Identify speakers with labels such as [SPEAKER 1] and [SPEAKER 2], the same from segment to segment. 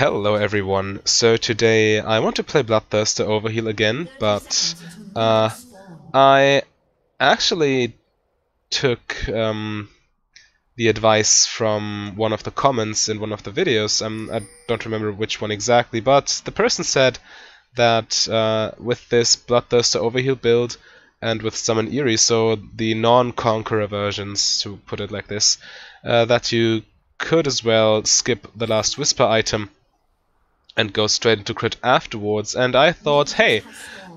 [SPEAKER 1] Hello everyone, so today I want to play Bloodthirster Overheal again, but I actually took the advice from one of the comments in one of the videos. I don't remember which one exactly, but the person said that with this Bloodthirster Overheal build and with Summon Aery, so the non-Conqueror versions, to put it like this, that you could as well skip the last Whisper item and go straight into crit afterwards. And I thought, hey,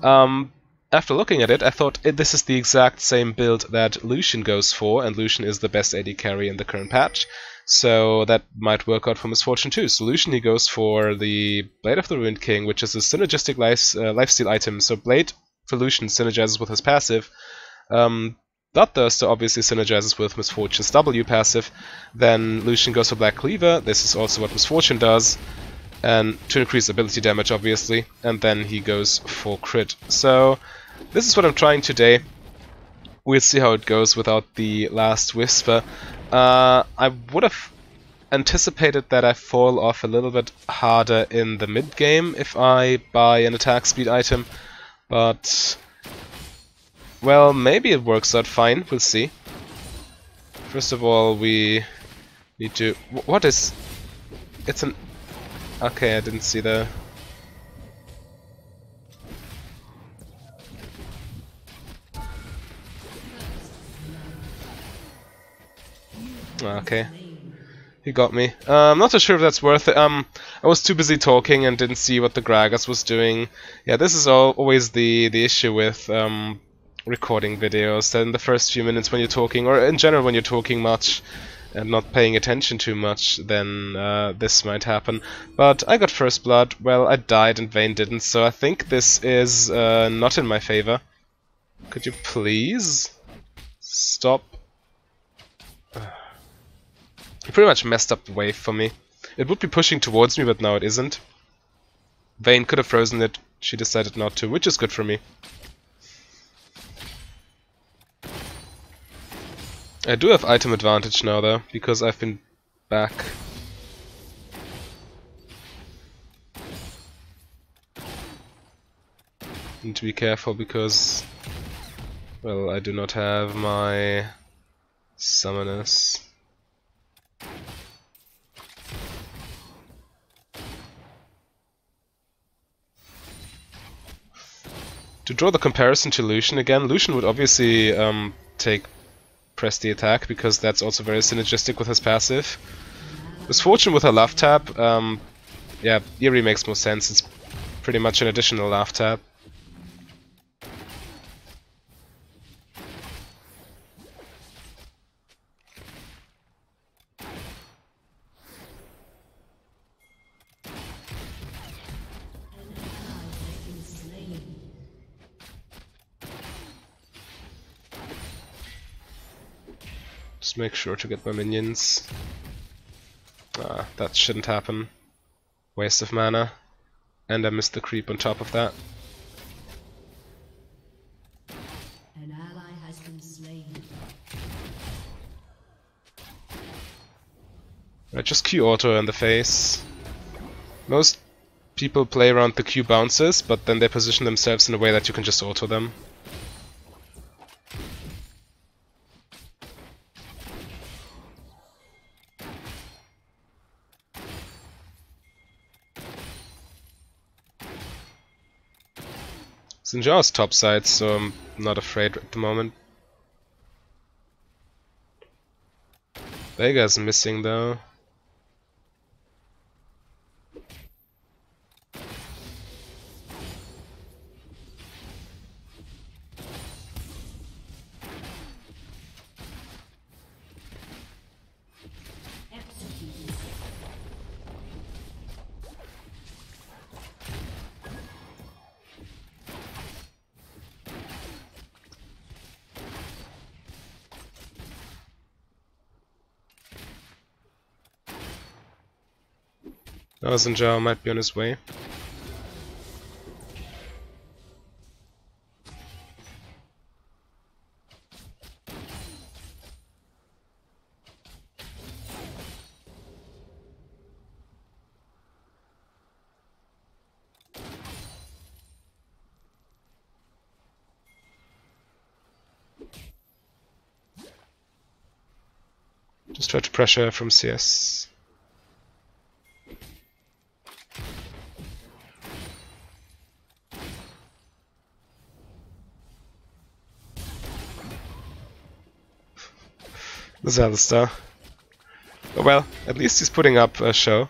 [SPEAKER 1] after looking at it, I thought this is the exact same build that Lucian goes for, and Lucian is the best AD carry in the current patch, so that might work out for Misfortune too. So Lucian, he goes for the Blade of the Ruined King, which is a synergistic lifesteal item. So Blade for Lucian synergizes with his passive. Bloodthirster obviously synergizes with Misfortune's W passive. Then Lucian goes for Black Cleaver. This is also what Misfortune does, and to increase ability damage, obviously, and then he goes for crit. So this is what I'm trying today. We'll see how it goes without the last Whisper. I would have anticipated that I fall off a little bit harder in the mid game if I buy an attack speed item, but well, maybe it works out fine. We'll see. First of all, we need to... What is... It's an... Okay, I didn't see the... Okay. He got me. I'm not so sure if that's worth it. I was too busy talking and didn't see what the Gragas was doing. Yeah, this is always the issue with recording videos. That in the first few minutes when you're talking, or in general when you're talking much and not paying attention too much, then this might happen. But I got first blood. Well, I died and Vayne didn't, so I think this is not in my favor. Could you please stop? He pretty much messed up the wave for me. It would be pushing towards me, but now it isn't. Vayne could have frozen it. She decided not to, which is good for me. I do have item advantage now, though, because I've been back. Need to be careful because, well, I do not have my summoners. To draw the comparison to Lucian again, Lucian would obviously press the attack, because that's also very synergistic with his passive. Misfortune with her love tap, yeah, Aery makes more sense. It's pretty much an additional love tap. Just make sure to get my minions. That shouldn't happen. Waste of mana. And I missed the creep on top of that.
[SPEAKER 2] An ally has been slain.
[SPEAKER 1] Right, just Q auto in the face. Most people play around the Q bounces, but then they position themselves in a way that you can just auto them. Sinjar's topside, so I'm not afraid at the moment. Vega's missing though. Now Sinjar might be on his way. Just try to pressure from CS. There's Alistar. Oh well, at least he's putting up a show.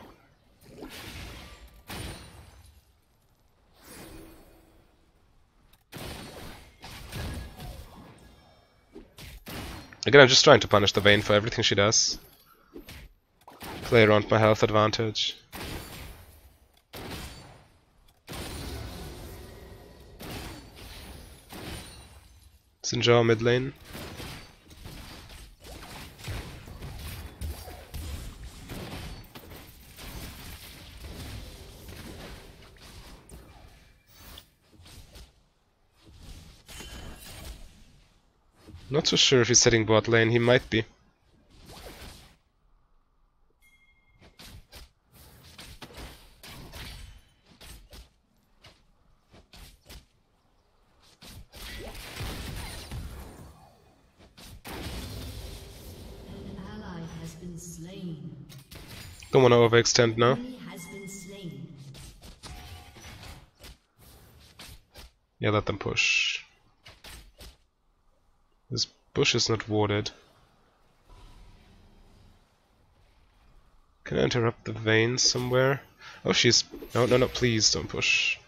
[SPEAKER 1] Again, I'm just trying to punish the Vayne for everything she does. Play around my health advantage. Sinjar mid lane. Not so sure if he's setting bot lane, he might be.
[SPEAKER 2] An ally has been slain.
[SPEAKER 1] Don't want to overextend now.
[SPEAKER 2] Enemy has been slain.
[SPEAKER 1] Yeah, let them push. This bush is not warded. Can I interrupt the Vayne somewhere? Oh, she's... No, no, no, please don't push.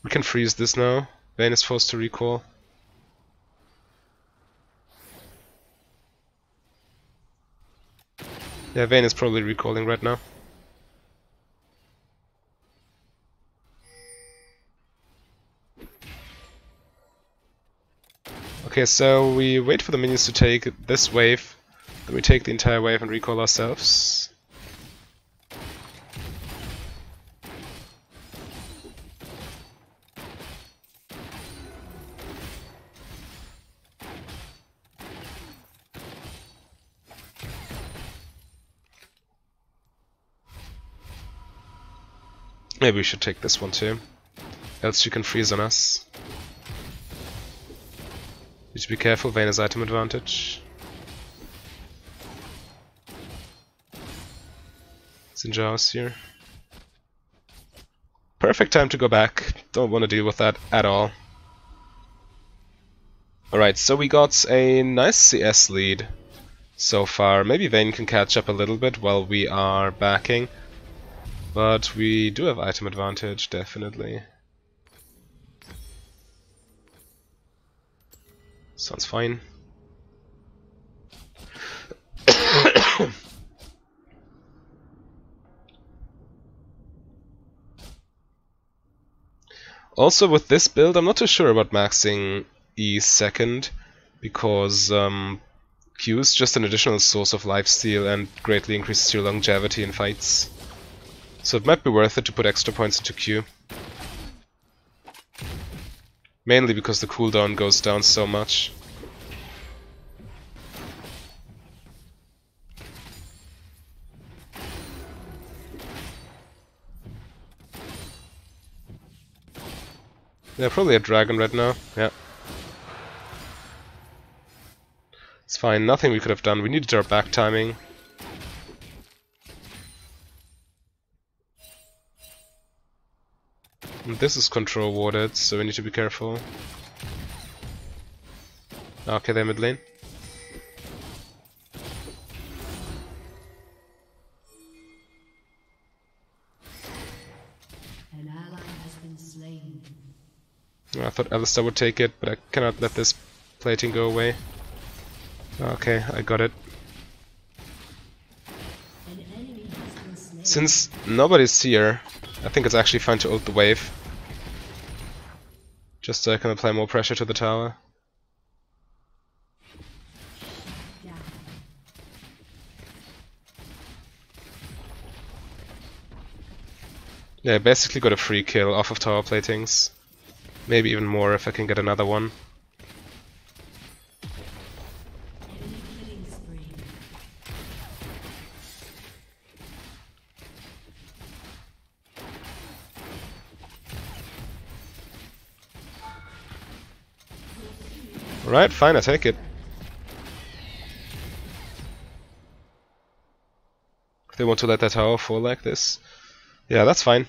[SPEAKER 1] We can freeze this now. Vayne is forced to recall. Yeah, Vayne is probably recalling right now. Okay, so we wait for the minions to take this wave, then we take the entire wave and recall ourselves. Maybe we should take this one too, else she can freeze on us. Need to be careful, Vayne has item advantage. Sinjar's here. Perfect time to go back. Don't want to deal with that at all. Alright, so we got a nice CS lead so far. Maybe Vayne can catch up a little bit while we are backing. But we do have item advantage, definitely. Sounds fine. Also with this build, I'm not too sure about maxing E second, because Q is just an additional source of lifesteal and greatly increases your longevity in fights. So it might be worth it to put extra points into Q. Mainly because the cooldown goes down so much. Yeah, probably a dragon right now. Yeah. It's fine, nothing we could have done. We needed our back timing. And this is control warded, so we need to be careful. Okay, they're mid lane.
[SPEAKER 2] An ally has been slain.
[SPEAKER 1] I thought Alistar would take it, but I cannot let this plating go away. Okay, I got it.
[SPEAKER 2] An enemy has been slain.
[SPEAKER 1] Since nobody's here, I think it's actually fine to ult the wave. Just so I can apply more pressure to the tower.
[SPEAKER 2] Yeah.
[SPEAKER 1] Yeah, I basically got a free kill off of tower platings. Maybe even more if I can get another one.
[SPEAKER 2] Enemy killing spree.
[SPEAKER 1] Alright, fine, I take it. If they want to let that tower fall like this. Yeah, that's fine.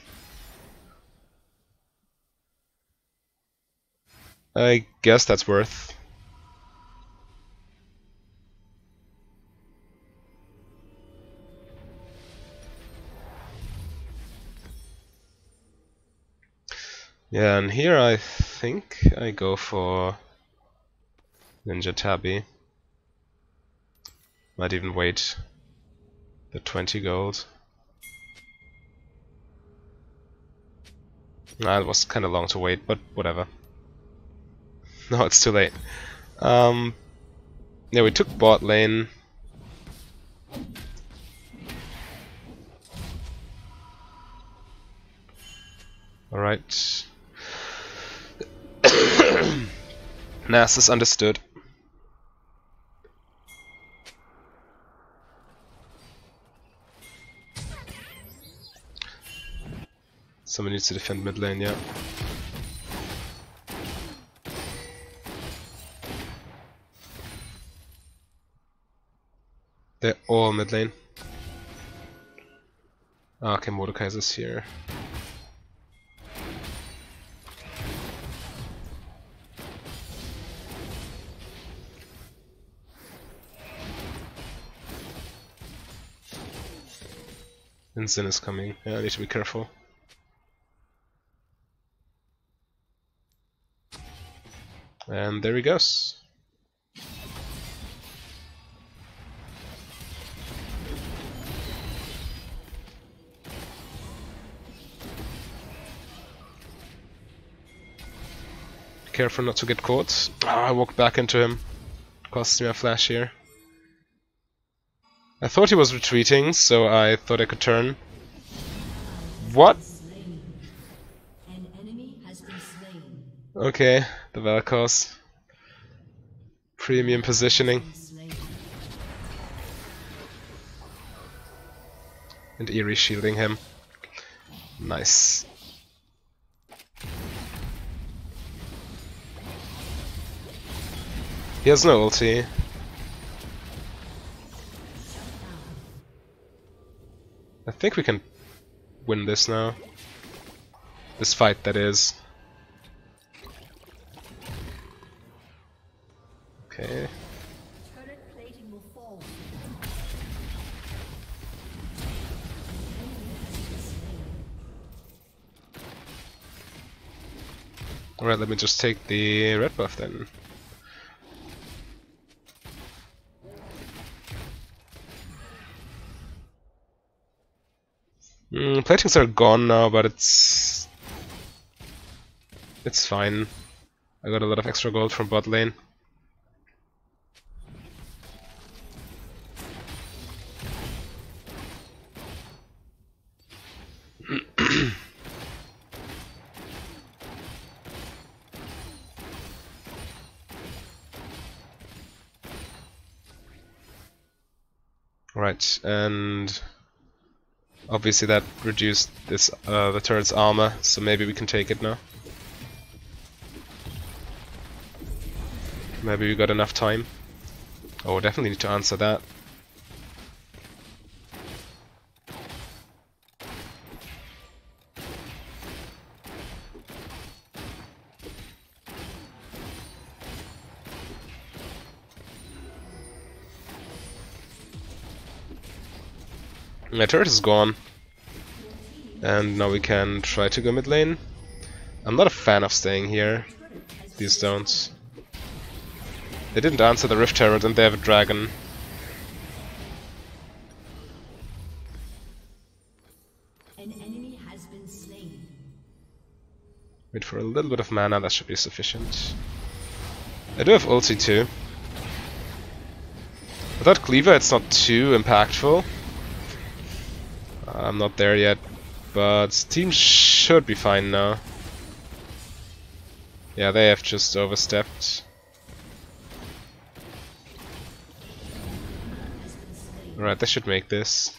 [SPEAKER 1] I guess that's worth. Yeah, and here I think I go for Ninja Tabby. Might even wait the 20 gold. Nah, it was kinda long to wait, but whatever. No, it's too late. Yeah, we took bot lane. Alright. Nas is understood. Someone needs to defend mid lane, yeah. They're all mid lane. Ah, okay, Mordekaiser's here. And Zin is coming. Yeah, I need to be careful. And there he goes. Careful not to get caught. Ah, I walked back into him. Cost me a flash here. I thought he was retreating, so I thought I could turn. What?
[SPEAKER 2] An enemy has been slain.
[SPEAKER 1] Okay, the Valkos. Premium positioning.
[SPEAKER 2] Slain.
[SPEAKER 1] And Aery shielding him. Nice. He has no ulti. I think we can win this now. This fight, that is. Okay.
[SPEAKER 2] Turret plating will fall.
[SPEAKER 1] Alright, let me just take the red buff then. Platings are gone now, but it's fine. I got a lot of extra gold from bot lane. Right, and obviously that reduced this the turret's armor, so maybe we can take it now. Maybe we got enough time. Oh, definitely need to answer that. My turret is gone. And now we can try to go mid lane. I'm not a fan of staying here. These stones. They didn't answer the Rift Turret and they have a dragon.
[SPEAKER 2] An enemy has been slain.
[SPEAKER 1] Wait for a little bit of mana, that should be sufficient. I do have ulti too. Without Cleaver it's not too impactful. I'm not there yet, but team should be fine now. Yeah, they have just overstepped. Alright, they should make this.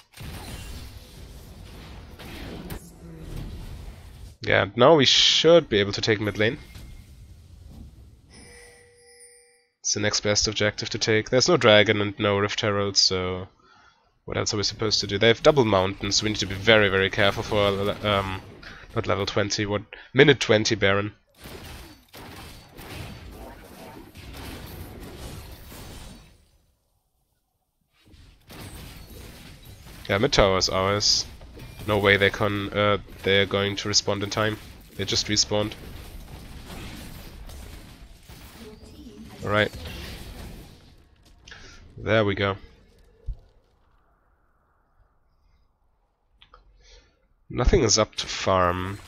[SPEAKER 1] Yeah, now we should be able to take mid lane. It's the next best objective to take. There's no dragon and no Rift Herald, so what else are we supposed to do? They have double mountains, so we need to be very, very careful for not level 20, what minute 20 Baron. Yeah, mid tower is ours. No way they're going to respond in time. They just respawned. Alright. There we go. Nothing is up to farm.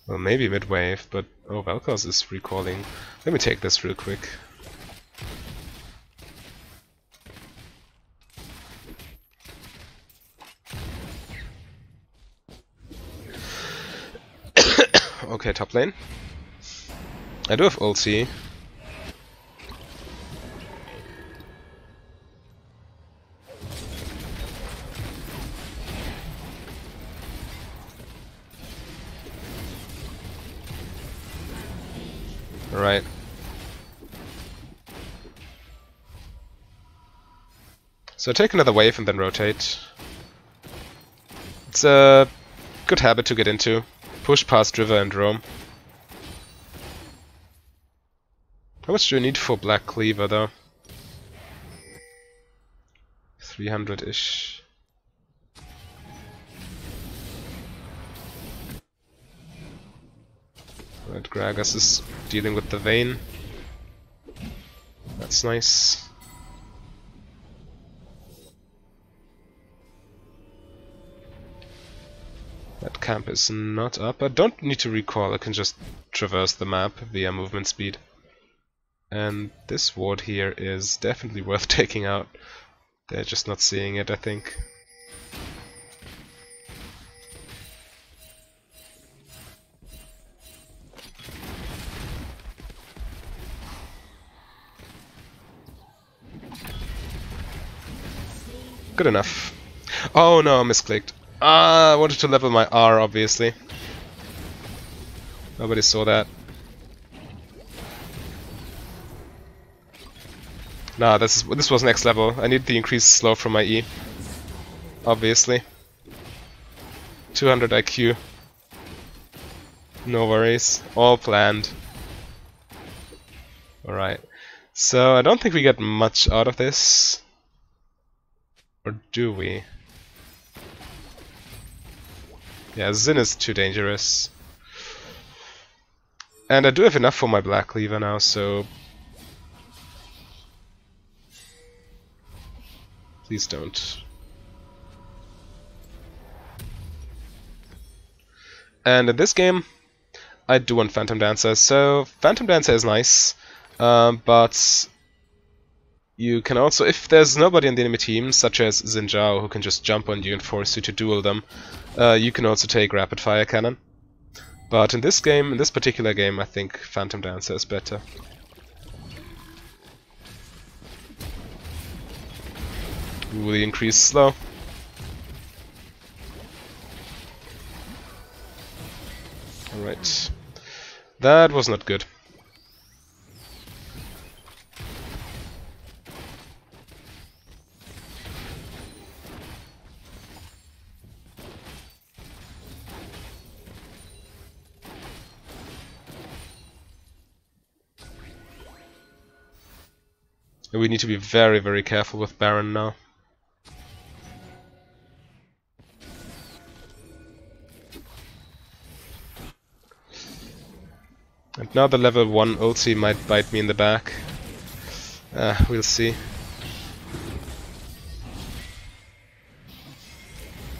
[SPEAKER 1] Well, maybe mid-wave, but oh, Vel'Koz is recalling. Let me take this real quick. Okay, top lane. I do have ulti. Alright. So take another wave and then rotate. It's a good habit to get into. Push past river and roam. How much do you need for Black Cleaver though? 300-ish. Right, Gragas is dealing with the Vayne. That's nice. That camp is not up. I don't need to recall, I can just traverse the map via movement speed. And this ward here is definitely worth taking out. They're just not seeing it, I think. Good enough. Oh no, I misclicked. Ah, I wanted to level my R, obviously. Nobody saw that. Nah, this was next level. I need the increased slow from my E. Obviously. 200 IQ. No worries. All planned. Alright. So, I don't think we get much out of this. Or do we? Yeah, Xin is too dangerous. And I do have enough for my Black Cleaver now, so... Please don't. And in this game, I do want Phantom Dancer. So, Phantom Dancer is nice, but you can also, if there's nobody on the enemy team, such as Xin Zhao, who can just jump on you and force you to duel them, you can also take Rapid Fire Cannon. But in this game, in this particular game, I think Phantom Dancer is better. Ooh, the increased slow. Alright. That was not good. We need to be very, very careful with Baron now. And now the level 1 ulti might bite me in the back. We'll see.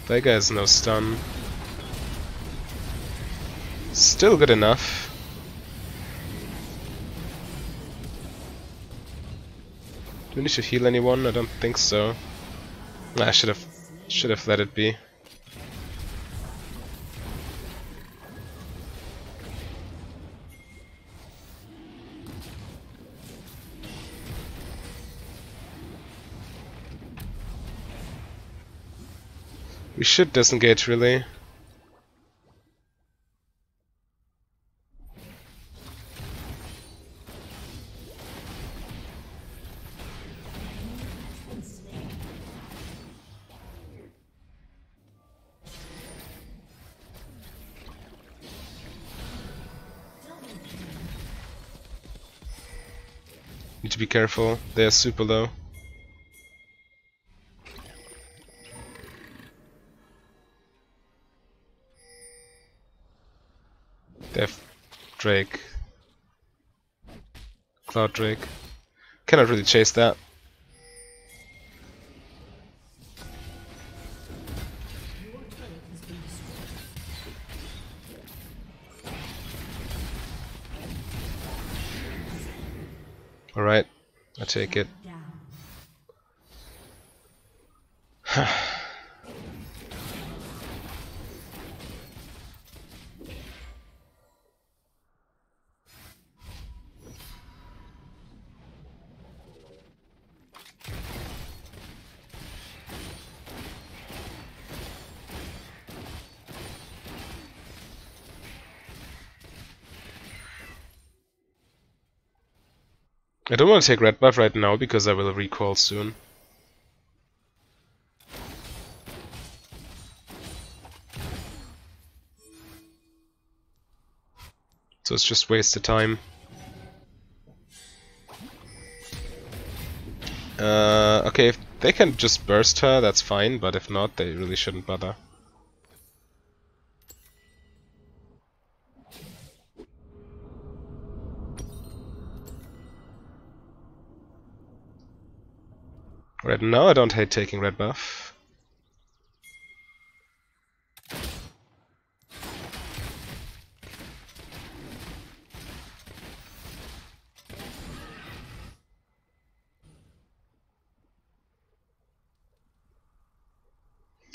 [SPEAKER 1] Vega has no stun. Still good enough. Do we need to heal anyone? I don't think so. I should have let it be. We should disengage, really. Need to be careful. They're super low. They have Drake. Cloud Drake. Cannot really chase that. Alright, I take it. I don't want to take red buff right now because I will recall soon. So it's just wasted time. Okay, if they can just burst her, that's fine, but if not, they really shouldn't bother. Right now I don't hate taking red buff.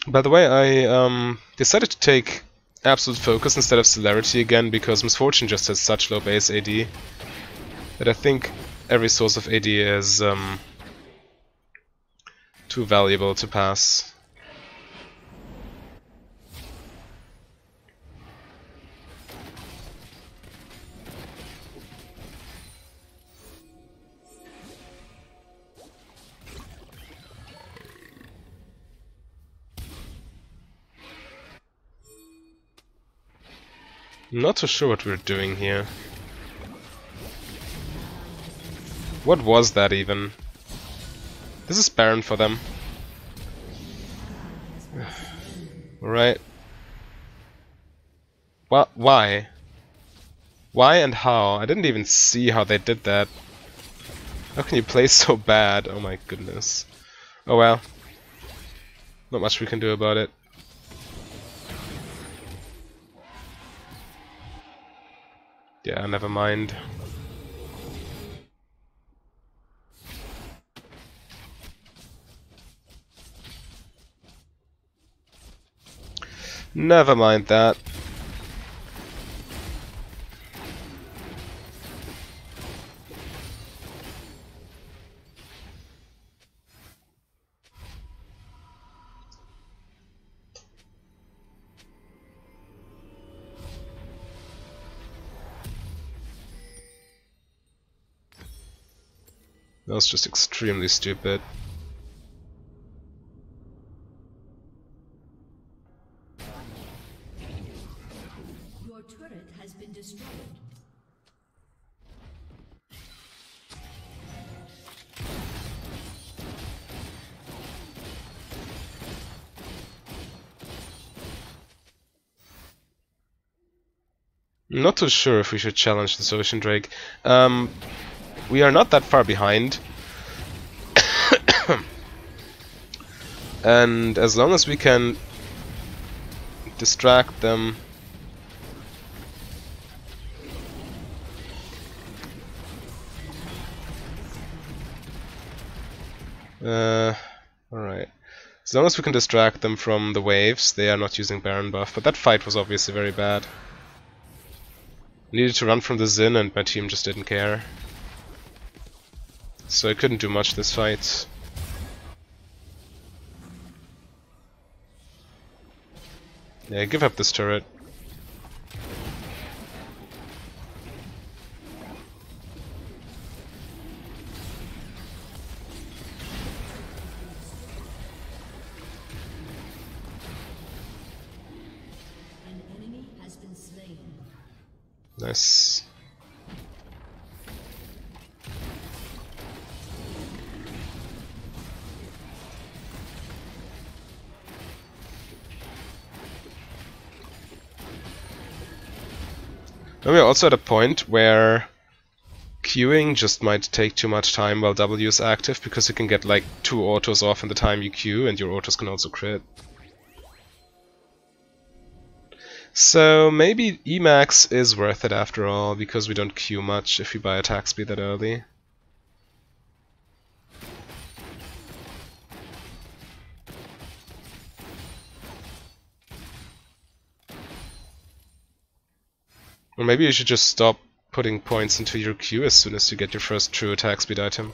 [SPEAKER 1] By the way, I decided to take Absolute Focus instead of Celerity again because Misfortune just has such low base AD that I think every source of AD is too valuable to pass. I'm not too sure what we're doing here. What was that even? This is Baron for them. Alright. Why? Why and how? I didn't even see how they did that. How can you play so bad? Oh my goodness. Oh well. Not much we can do about it. Yeah, never mind. Never mind that. That was just extremely stupid.
[SPEAKER 2] Your turret has been destroyed.
[SPEAKER 1] I'm not too sure if we should challenge this Ocean Drake. We are not that far behind. And as long as we can distract them... Alright. As long as we can distract them from the waves, they are not using Baron buff, but that fight was obviously very bad. I needed to run from the Xin and my team just didn't care. So I couldn't do much this fight. Yeah, give up this turret.
[SPEAKER 2] An enemy has been slain.
[SPEAKER 1] Nice. And we're also at a point where queuing just might take too much time while W is active, because you can get like 2 autos off in the time you queue, and your autos can also crit. So maybe Emax is worth it after all, because we don't queue much if we buy attack speed that early. Or maybe you should just stop putting points into your queue as soon as you get your first true attack speed item.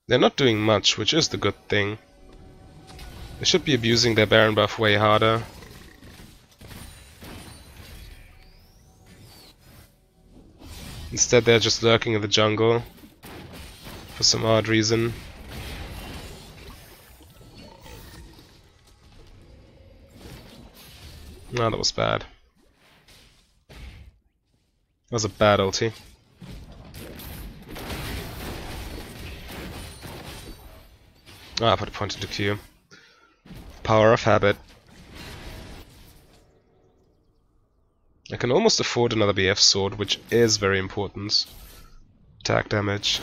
[SPEAKER 1] They're not doing much, which is the good thing. They should be abusing their Baron buff way harder. Instead they're just lurking in the jungle for some odd reason. No, that was bad. That was a bad ulti. Ah, put a point into Q. Power of habit. I can almost afford another BF sword, which is very important. Attack damage.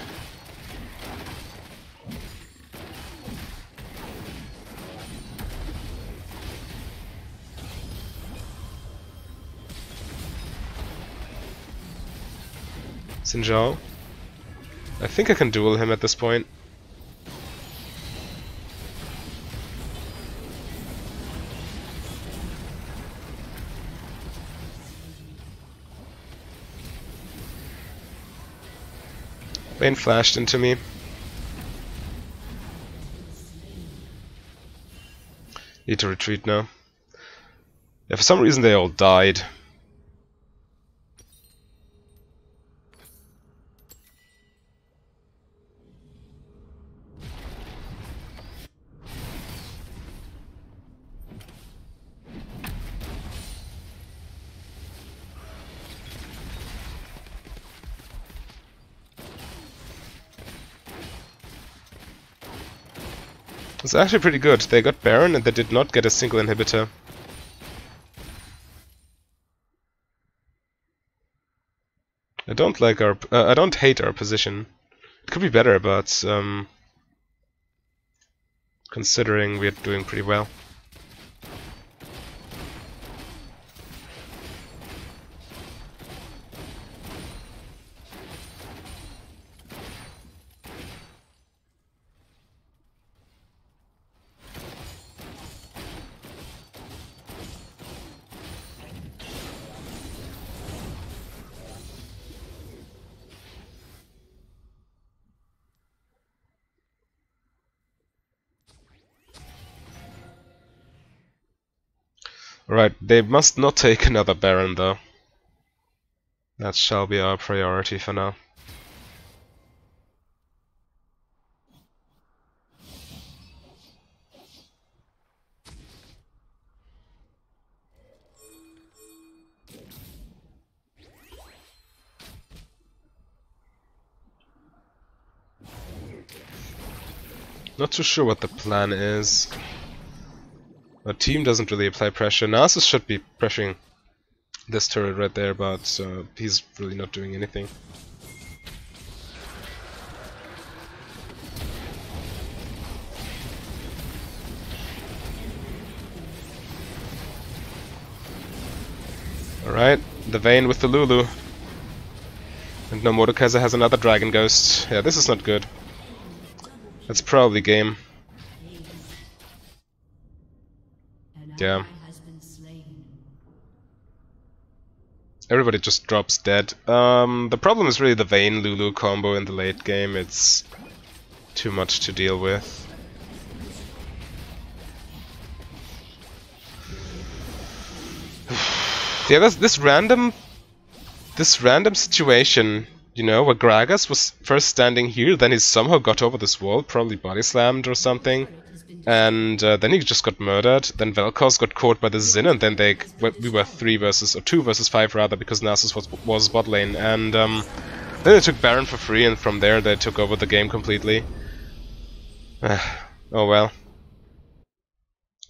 [SPEAKER 1] Sinjao. I think I can duel him at this point. Vayne flashed into me. Need to retreat now. Yeah, for some reason they all died. It's actually pretty good. They got Baron and they did not get a single inhibitor. I don't like our. I don't hate our position. It could be better, but considering we're doing pretty well. Right, they must not take another Baron though. That shall be our priority for now. Not too sure what the plan is. Our team doesn't really apply pressure. Narcissus should be pressuring this turret right there, but he's really not doing anything. Alright, the Vayne with the Lulu. And no, Mordekaiser has another Dragon Ghost. Yeah, this is not good. That's probably game. Yeah. Everybody just drops dead. The problem is really the Vayne Lulu combo in the late game. It's too much to deal with. Yeah, this random situation, you know, where Gragas was first standing here, then he somehow got over this wall, probably body slammed or something, and then he just got murdered. Then Vel'Koz got caught by the Xin, and then we were 2 versus 5 rather, because Nasus was bot lane, and then they took Baron for free, and from there they took over the game completely. Oh well.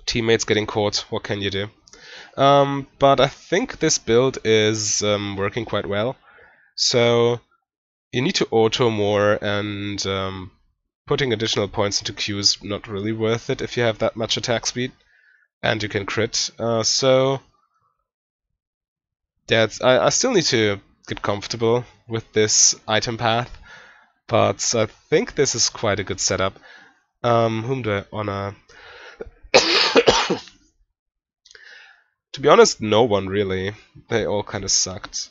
[SPEAKER 1] Teammates getting caught, what can you do? But I think this build is working quite well. So you need to auto more, and putting additional points into Q is not really worth it if you have that much attack speed, and you can crit. So yeah, I still need to get comfortable with this item path, but I think this is quite a good setup. Whom do I honor? To be honest, no one really. They all kind of sucked.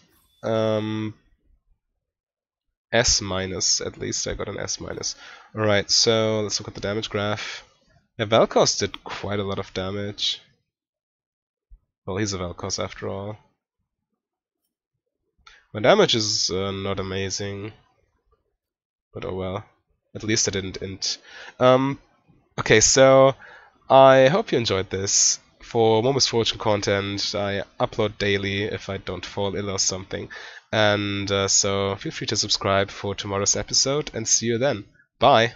[SPEAKER 1] S minus, at least I got an S minus. Alright, so let's look at the damage graph. Yeah, Vel'Koz did quite a lot of damage. Well, he's a Vel'Koz after all. My damage is not amazing, but oh well. At least I didn't int. Okay, so I hope you enjoyed this. For more Misfortune content, I upload daily if I don't fall ill or something. And so feel free to subscribe for tomorrow's episode, and see you then. Bye!